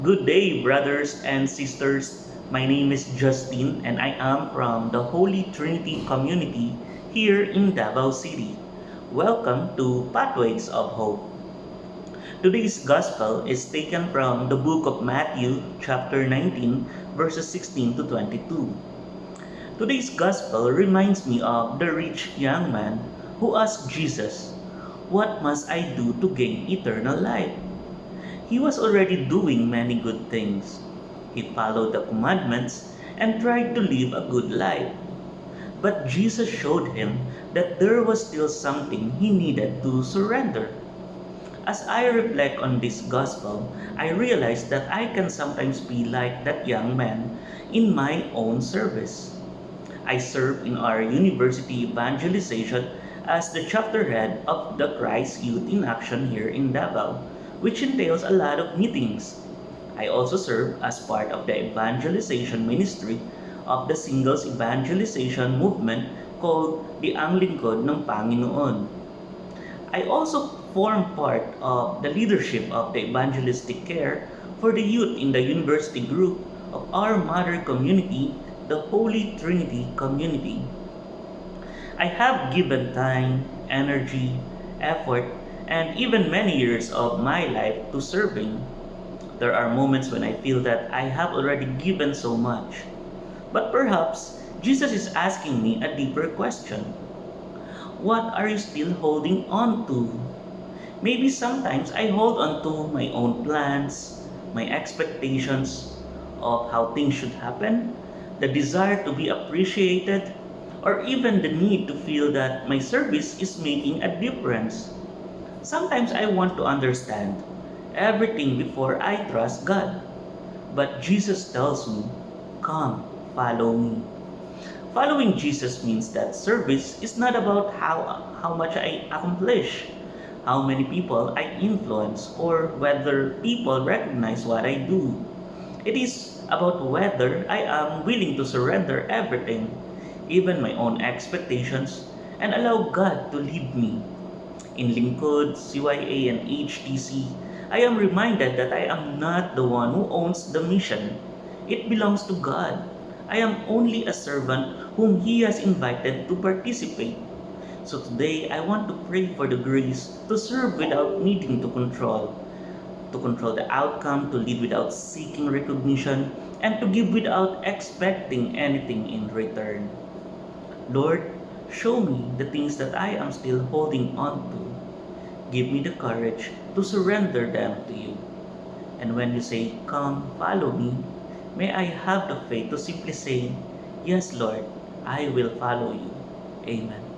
Good day, brothers and sisters. My name is Justin, and I am from the Holy Trinity community here in Davao City. Welcome to Pathways of Hope. Today's Gospel is taken from the book of Matthew, chapter 19, verses 16 to 22. Today's Gospel reminds me of the rich young man who asked Jesus, "What must I do to gain eternal life?" He was already doing many good things. He followed the commandments and tried to live a good life. But Jesus showed him that there was still something he needed to surrender. As I reflect on this gospel, I realize that I can sometimes be like that young man in my own service. I serve in our university evangelization as the chapter head of the Christ Youth in Action here in Davao, which entails a lot of meetings. I also serve as part of the evangelization ministry of the singles evangelization movement called the Ang Lingkod ng Panginoon. I also form part of the leadership of the evangelistic care for the youth in the university group of our mother community, the Holy Trinity community. I have given time, energy, effort, and even many years of my life to serving. There are moments when I feel that I have already given so much. But perhaps Jesus is asking me a deeper question. What are you still holding on to? Maybe sometimes I hold on to my own plans, my expectations of how things should happen, the desire to be appreciated, or even the need to feel that my service is making a difference. Sometimes I want to understand everything before I trust God. But Jesus tells me, "Come, follow me." Following Jesus means that service is not about how much I accomplish, how many people I influence, or whether people recognize what I do. It is about whether I am willing to surrender everything, even my own expectations, and allow God to lead me. In Lingkod, CYA, and HTC, I am reminded that I am not the one who owns the mission. It belongs to God. I am only a servant whom He has invited to participate. So today, I want to pray for the grace to serve without needing to control the outcome, to lead without seeking recognition, and to give without expecting anything in return. Lord, show me the things that I am still holding on to. Give me the courage to surrender them to you. And when you say, "Come, follow me," may I have the faith to simply say, "Yes, Lord, I will follow you." Amen.